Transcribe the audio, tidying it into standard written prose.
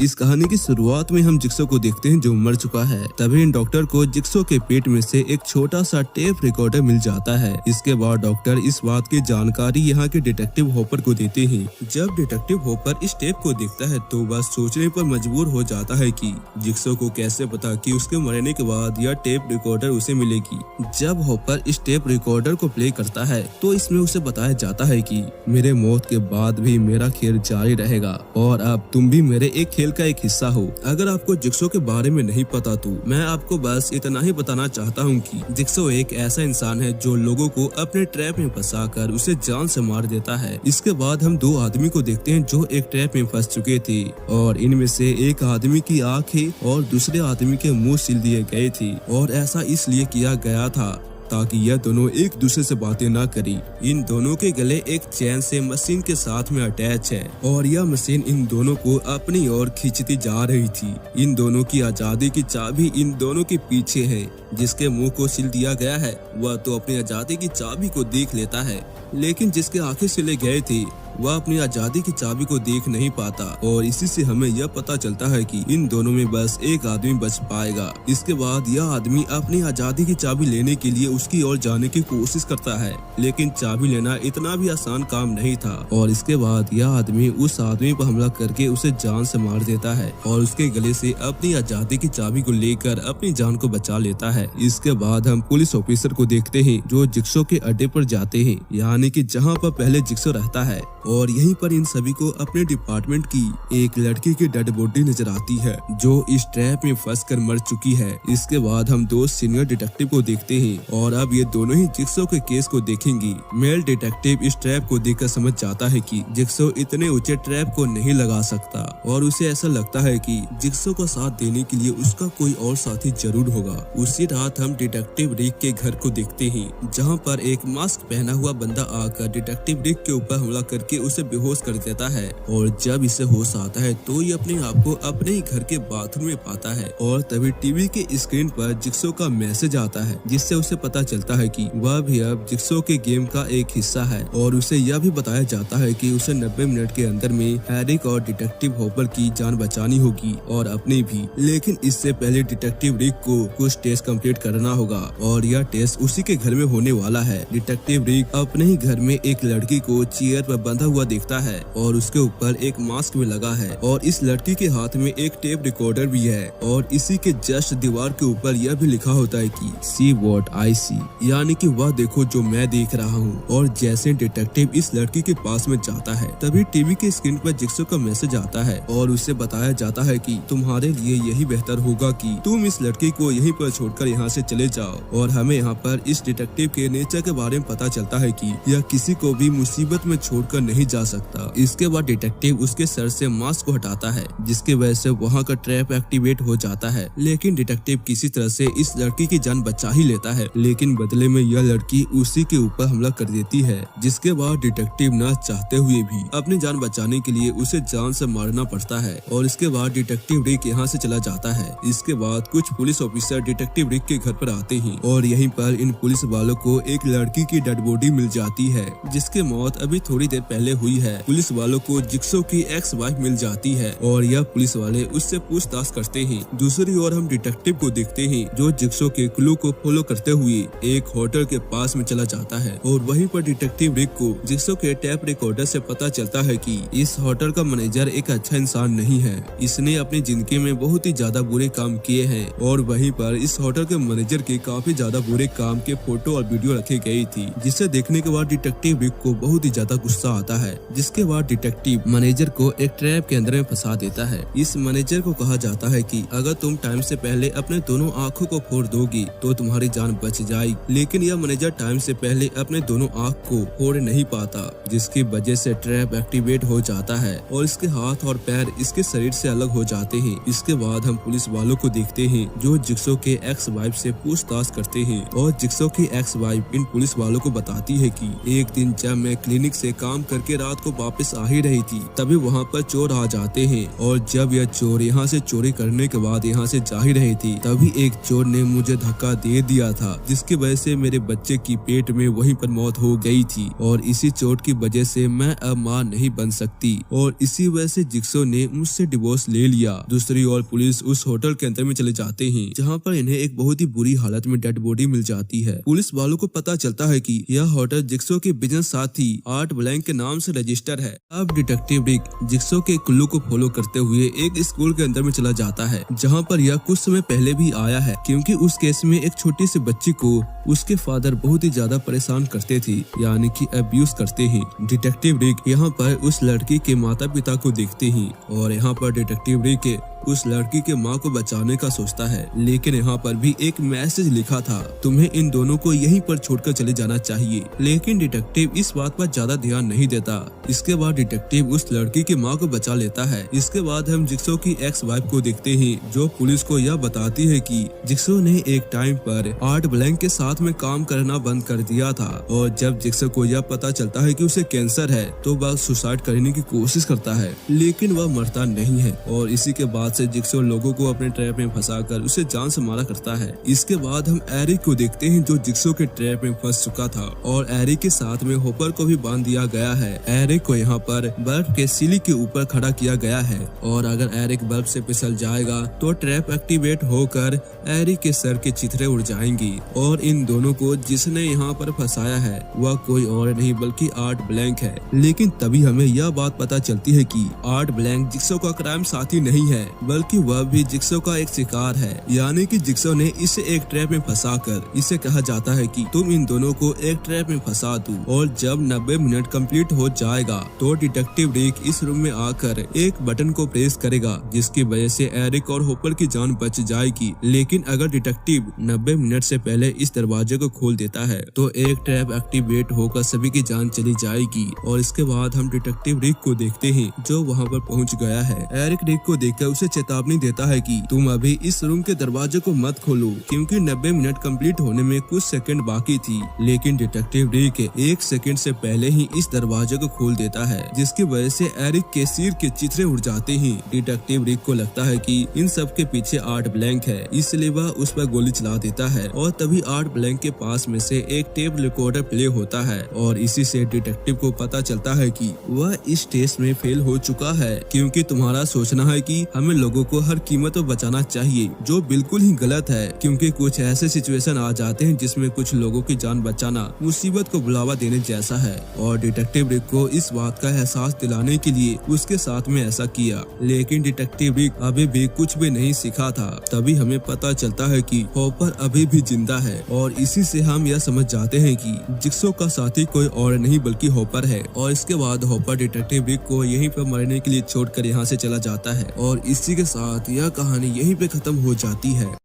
इस कहानी की शुरुआत में हम जिक्सो को देखते हैं जो मर चुका है। तभी इन डॉक्टर को जिक्सो के पेट में से एक छोटा सा टेप रिकॉर्डर मिल जाता है। इसके बाद डॉक्टर इस बात की जानकारी यहाँ के डिटेक्टिव हॉपर को देते हैं। जब डिटेक्टिव हॉपर इस टेप को देखता है तो बस सोचने पर मजबूर हो जाता है कि जिक्सो को कैसे पता कि उसके मरने के बाद यह टेप रिकॉर्डर उसे मिलेगी। जब हॉपर इस टेप रिकॉर्डर को प्ले करता है तो इसमें उसे बताया जाता है कि मेरे मौत के बाद भी मेरा खेल जारी रहेगा और अब तुम भी मेरे एक खेल का एक हिस्सा हो। अगर आपको जिक्सो के बारे में नहीं पता तो मैं आपको बस इतना ही बताना चाहता हूँ कि जिक्सो एक ऐसा इंसान है जो लोगों को अपने ट्रैप में फंसाकर उसे जान से मार देता है। इसके बाद हम दो आदमी को देखते हैं जो एक ट्रैप में फंस चुके थे और इनमें से एक आदमी की आंखें और दूसरे आदमी के मुंह सील दिए गए थे और ऐसा इसलिए किया गया था ताकि यह दोनों एक दूसरे से बातें ना करें। इन दोनों के गले एक चैन से मशीन के साथ में अटैच है और यह मशीन इन दोनों को अपनी ओर खींचती जा रही थी। इन दोनों की आजादी की चाबी इन दोनों के पीछे है। जिसके मुंह को सील दिया गया है वह तो अपनी आजादी की चाबी को देख लेता है, लेकिन जिसके आंखें सिले गए थे वह अपनी आजादी की चाबी को देख नहीं पाता और इसी से हमें यह पता चलता है कि इन दोनों में बस एक आदमी बच पाएगा। इसके बाद यह आदमी अपनी आजादी की चाबी लेने के लिए उसकी ओर जाने की कोशिश करता है, लेकिन चाबी लेना इतना भी आसान काम नहीं था और इसके बाद यह आदमी उस आदमी पर हमला करके उसे जान से मार देता है और उसके गले से अपनी आजादी की चाबी को लेकर अपनी जान को बचा लेता है। इसके बाद हम पुलिस ऑफिसर को देखते हैं जो जिक्सो के अड्डे पर जाते हैं, यानी कि जहाँ पर पहले जिक्सो रहता है, और यहीं पर इन सभी को अपने डिपार्टमेंट की एक लड़की की डेड बॉडी नजर आती है जो इस ट्रैप में फंसकर मर चुकी है। इसके बाद हम दो सीनियर डिटेक्टिव को देखते हैं और अब ये दोनों ही जिक्सो के केस को देखेंगे। मेल डिटेक्टिव इस ट्रैप को देखकर समझ जाता है कि जिक्सो इतने ऊंचे ट्रैप को नहीं लगा सकता और उसे ऐसा लगता है कि जिक्सो का साथ देने के लिए उसका कोई और साथी जरूर होगा। उसी रात हम डिटेक्टिव रिक के घर को देखते हैं जहाँ पर एक मास्क पहना हुआ बंदा आकर डिटेक्टिव रिक के ऊपर हमला करके उसे बेहोश कर देता है और जब इसे होश आता है तो ये अपने आप को अपने ही घर के बाथरूम में पाता है और तभी टीवी के स्क्रीन पर जिक्सो का मैसेज आता है जिससे उसे पता चलता है कि वह भी अब जिक्सो के गेम का एक हिस्सा है और उसे यह भी बताया जाता है कि उसे 90 मिनट के अंदर में हैरिक और डिटेक्टिव हॉपर की जान बचानी होगी और अपनी भी, लेकिन इससे पहले डिटेक्टिव रिक को कुछ टेस्ट कंप्लीट करना होगा और यह टेस्ट उसी के घर में होने वाला है। डिटेक्टिव रिक अपने ही घर में एक लड़की को चेयर पर बंधा हुआ देखता है और उसके ऊपर एक मास्क भी लगा है और इस लड़की के हाथ में एक टेप रिकॉर्डर भी है और इसी के जस्ट दीवार के ऊपर यह भी लिखा होता है कि सी वॉट आई सी, यानी कि वह देखो जो मैं देख रहा हूँ। और जैसे डिटेक्टिव इस लड़की के पास में जाता है तभी टीवी के स्क्रीन पर जिक्सो का मैसेज आता है और उसे बताया जाता है कि तुम्हारे लिए यही बेहतर होगा कि तुम इस लड़की को यहीं पर छोड़कर यहाँ से चले जाओ। और हमें यहाँ पर इस डिटेक्टिव के नेचर के बारे में पता चलता है कि यह किसी को भी मुसीबत में छोड़कर नहीं जा सकता। इसके बाद डिटेक्टिव उसके सर से मास्क को हटाता है जिसकी वजह से वहाँ का ट्रैप एक्टिवेट हो जाता है, लेकिन डिटेक्टिव किसी तरह से इस लड़की की जान बचा ही लेता है, लेकिन बदले में यह लड़की उसी के ऊपर हमला कर देती है। जिसके बाद डिटेक्टिव न चाहते हुए भी अपनी जान बचाने के लिए उसे जान से मारना पड़ता है और इसके बाद डिटेक्टिव रिक यहाँ से चला जाता है। इसके बाद कुछ पुलिस ऑफिसर डिटेक्टिव रिक के घर पर आते हैं और यहीं पर इन पुलिस वालों को एक लड़की की डेड बॉडी मिल जाती है जिसकी मौत अभी थोड़ी देर पहले हुई है। पुलिस वालों को जिक्सो की एक्स वाइफ मिल जाती है और यह पुलिस वाले उससे पूछताछ करते हैं। दूसरी ओर हम डिटेक्टिव को देखते हैं जो जिक्सो के क्लू को फॉलो करते हुए एक होटल के पास में चला जाता है और वहीं पर डिटेक्टिव रिक को जिक्सो के टैप रिकॉर्डर से पता चलता है कि इस होटल का मैनेजर एक अच्छा इंसान नहीं है। इसने अपनी जिंदगी में बहुत ही ज्यादा बुरे काम किए हैं और वहीं पर इस होटल के मैनेजर के काफी ज्यादा बुरे काम के फोटो और वीडियो रखी गई थी, जिसे देखने के बाद डिटेक्टिव रिक को बहुत ही ज्यादा गुस्सा आता है। जिसके बाद डिटेक्टिव मैनेजर को एक ट्रैप के अंदर में फंसा देता है। इस मैनेजर को कहा जाता है कि अगर तुम टाइम से पहले अपने दोनों आंखों को फोड़ दोगी तो तुम्हारी जान बच जाएगी, लेकिन यह मैनेजर टाइम से पहले अपने दोनों आंख को फोड़ नहीं पाता जिसकी वजह से ट्रैप एक्टिवेट हो जाता है और इसके हाथ और पैर इसके शरीर से अलग हो जाते हैं। इसके बाद हम पुलिस वालों को देखते हैं जो जिक्सो के एक्स वाइफ से पूछताछ करते हैं और जिक्सो की एक्स वाइफ इन पुलिस वालों को बताती है कि एक दिन जब मैं क्लिनिक से काम कर घर के रात को वापस आ ही रही थी तभी वहाँ पर चोर आ जाते हैं और जब यह चोर यहाँ से चोरी करने के बाद यहाँ से जा ही रही थी तभी एक चोर ने मुझे धक्का दे दिया था जिसकी वजह से मेरे बच्चे की पेट में वहीं पर मौत हो गई थी और इसी चोट की वजह से मैं अब मां नहीं बन सकती और इसी वजह से जिक्सो ने मुझसे डिवोर्स ले लिया। दूसरी ओर पुलिस उस होटल के अंदर में चले जाते हैं जहाँ पर इन्हें एक बहुत ही बुरी हालत में डेड बॉडी मिल जाती है। पुलिस वालों को पता चलता है कि यह होटल जिक्सो के बिजनेस साथी आर्ट ब्लैंक के नाम से रजिस्टर है। अब डिटेक्टिव रिक जिक्सो के क्लू को फॉलो करते हुए एक स्कूल के अंदर में चला जाता है जहाँ पर यह कुछ समय पहले भी आया है क्योंकि उस केस में एक छोटी सी बच्ची को उसके फादर बहुत ही ज्यादा परेशान करते थे यानी कि अब्यूज करते हैं। डिटेक्टिव रिक यहाँ पर उस लड़की के माता पिता को देखते हैं और यहाँ पर डिटेक्टिव रिक उस लड़की के माँ को बचाने का सोचता है लेकिन यहाँ पर भी एक मैसेज लिखा था तुम्हें इन दोनों को यहीं पर छोड़कर चले जाना चाहिए लेकिन डिटेक्टिव इस बात पर ज्यादा ध्यान नहीं देता। इसके बाद डिटेक्टिव उस लड़की की माँ को बचा लेता है। इसके बाद हम जिक्सो की एक्स वाइफ को देखते हैं जो पुलिस को यह बताती है कि जिक्सो ने एक टाइम पर आर्ट ब्लैंक के साथ में काम करना बंद कर दिया था और जब जिक्सो को यह पता चलता है कि उसे कैंसर है तो वह सुसाइड करने की कोशिश करता है लेकिन वह मरता नहीं है और इसी के बाद से जिक्सो लोगों को अपने ट्रैप में फंसाकर उसे जान से मारा करता है। इसके बाद हम एरिक को देखते हैं जो जिक्सो के ट्रैप में फंस चुका था और एरिक के साथ में होपर को भी बांध दिया गया है। एरिक को यहाँ पर बर्फ के सीली के ऊपर खड़ा किया गया है और अगर एरिक बर्फ से फिसल जाएगा तो ट्रैप एक्टिवेट होकर एरिक के सर के चिथड़े उड़ जाएंगी और इन दोनों को जिसने यहाँ पर फंसाया है वह कोई और नहीं बल्कि आर्ट ब्लैंक है। लेकिन तभी हमें यह बात पता चलती है कि आर्ट ब्लैंक जिक्सो का क्राइम साथी नहीं है बल्कि वह भी जिक्सो का एक शिकार है यानी कि जिक्सो ने इसे एक ट्रैप में फंसाकर इसे कहा जाता है कि तुम इन दोनों को एक ट्रैप में फंसा दो और जब 90 मिनट कंप्लीट हो जाएगा तो डिटेक्टिव रिक इस रूम में आकर एक बटन को प्रेस करेगा जिसकी वजह से एरिक और होपर की जान बच जाएगी। लेकिन अगर डिटेक्टिव 90 मिनट से पहले इस दरवाजे को खोल देता है तो एक ट्रैप एक्टिवेट होकर सभी की जान चली जाएगी और इसके बाद हम डिटेक्टिव रिक को देखते हैं जो वहाँ पर पहुँच गया है। एरिक रिक को देखकर उसे चेतावनी देता है कि तुम अभी इस रूम के दरवाजे को मत खोलो क्योंकि 90 मिनट कंप्लीट होने में कुछ सेकंड बाकी थी। लेकिन डिटेक्टिव रिक 1 सेकंड से पहले ही इस दरवाजे को खोल देता है जिसकी वजह से एरिक के सिर के चिथड़े उड़ जाते हैं। डिटेक्टिव रिक को लगता है कि इन सब के पीछे आर्ट ब्लैंक है इसलिए वह उस पर गोली चला देता है और तभी आर्ट ब्लैंक के पास में से एक टेप रिकॉर्डर प्ले होता है और इसी से डिटेक्टिव को पता चलता है कि वह इस टेस्ट में फेल हो चुका है क्योंकि तुम्हारा सोचना है कि हमें लोगों को हर कीमत पर बचाना चाहिए जो बिल्कुल ही गलत है क्योंकि कुछ ऐसे सिचुएशन आ जाते हैं जिसमें कुछ लोगों की जान बचाना मुसीबत को बुलावा देने जैसा है और डिटेक्टिव रिक को इस बात का एहसास दिलाने के लिए उसके साथ में ऐसा किया। लेकिन डिटेक्टिव रिक अभी भी कुछ भी नहीं सीखा था। तभी हमें पता चलता है कि होपर अभी भी जिंदा है और इसी से हम यह समझ जाते हैं कि जिक्सो का साथी कोई और नहीं बल्कि होपर है और इसके बाद होपर डिटेक्टिव रिक को यहीं पर मरने के लिए छोड़कर यहाँ से चला जाता है और इसी के साथ यह कहानी यहीं पे खत्म हो जाती है।